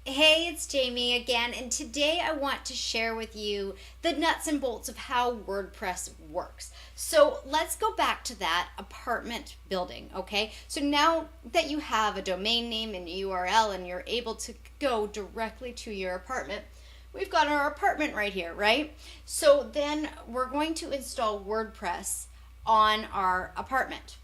Hey, it's Jamie again, and today I want to share with you the nuts and bolts of how WordPress works. So let's go back to that apartment building, okay? So now that you have a domain name and URL and you're able to go directly to your apartment, we've got our apartment right here, right? So then we're going to install WordPress on our apartment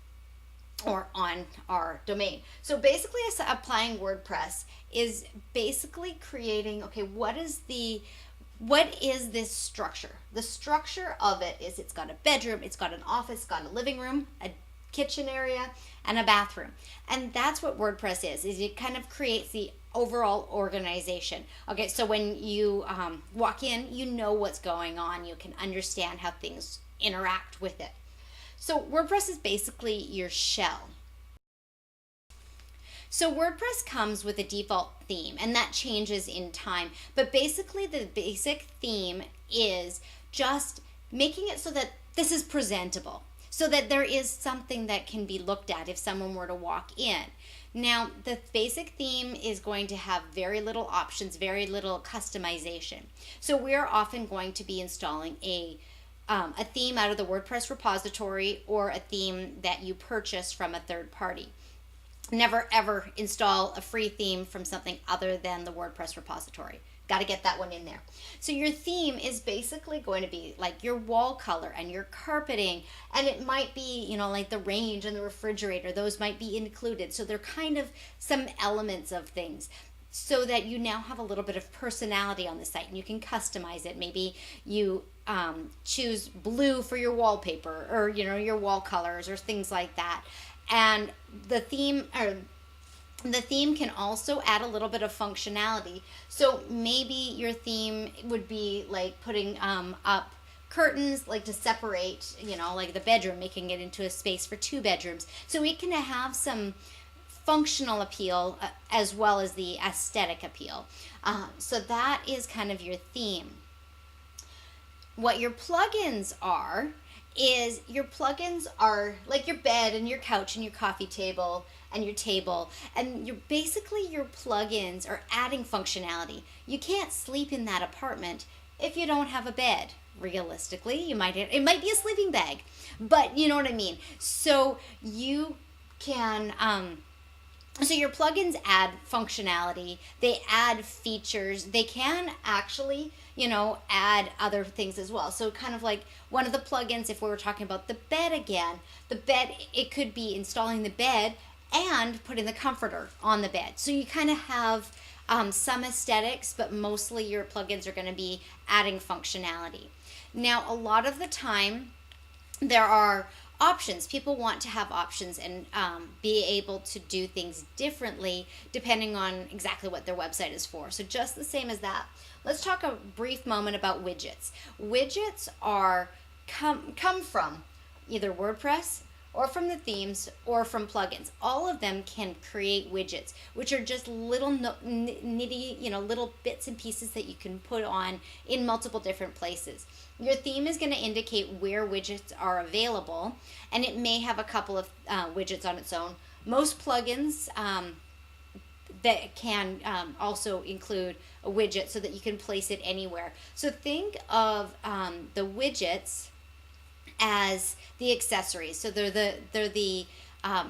or on our domain. So basically applying WordPress is basically creating, okay, what is this structure? The structure of it is it's got a bedroom, it's got an office, it's got a living room, a kitchen area, and a bathroom. And that's what WordPress is it kind of creates the overall organization. Okay, so when you walk in, you know what's going on. You can understand how things interact with it. So WordPress is basically your shell. So WordPress comes with a default theme, and that changes in time. But basically the basic theme is just making it so that this is presentable, so that there is something that can be looked at if someone were to walk in. Now, the basic theme is going to have very little options, very little customization. So we're often going to be installing a theme out of the WordPress repository or a theme that you purchase from a third party. Never ever install a free theme from something other than the WordPress repository. Got to get that one in there. So your theme is basically going to be like your wall color and your carpeting, and it might be, like the range and the refrigerator. Those might be included. So they're kind of some elements of things, so that you now have a little bit of personality on the site and you can customize it. Maybe you choose blue for your wallpaper, or your wall colors or things like that. And the theme can also add a little bit of functionality. So maybe your theme would be like putting up curtains, like to separate, like the bedroom, making it into a space for two bedrooms. So it can have some functional appeal as well as the aesthetic appeal. So that is kind of your theme. What your plugins are like your bed and your couch and your coffee table and your table, and your plugins are adding functionality. You can't sleep in that apartment if you don't have a bed. Realistically, it might be a sleeping bag, but you know what I mean. So you can so your plugins add functionality, they add features, they can actually, add other things as well. So kind of like one of the plugins, if we were talking about the bed again, it could be installing the bed and putting the comforter on the bed. So you kind of have some aesthetics, but mostly your plugins are going to be adding functionality. Now, a lot of the time, there are options. People want to have options and be able to do things differently depending on exactly what their website is for. So just the same as that, let's talk a brief moment about widgets. Widgets come from either WordPress or from the themes or from plugins. All of them can create widgets, which are just little nitty, little bits and pieces that you can put on in multiple different places. Your theme is going to indicate where widgets are available, and it may have a couple of widgets on its own. Most plugins that can also include a widget so that you can place it anywhere. So think of the widgets as the accessories. So they're the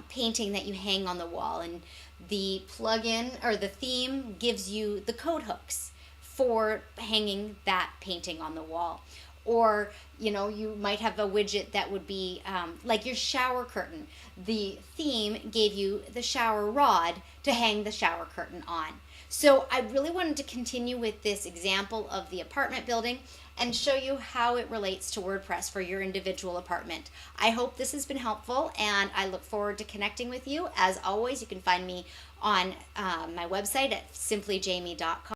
painting that you hang on the wall, and the plugin or the theme gives you the code hooks for hanging that painting on the wall. Or you might have a widget that would be like your shower curtain. The theme gave you the shower rod to hang the shower curtain on. So I really wanted to continue with this example of the apartment building and show you how it relates to WordPress for your individual apartment. I hope this has been helpful, and I look forward to connecting with you. As always, you can find me on my website at simplyjamie.com.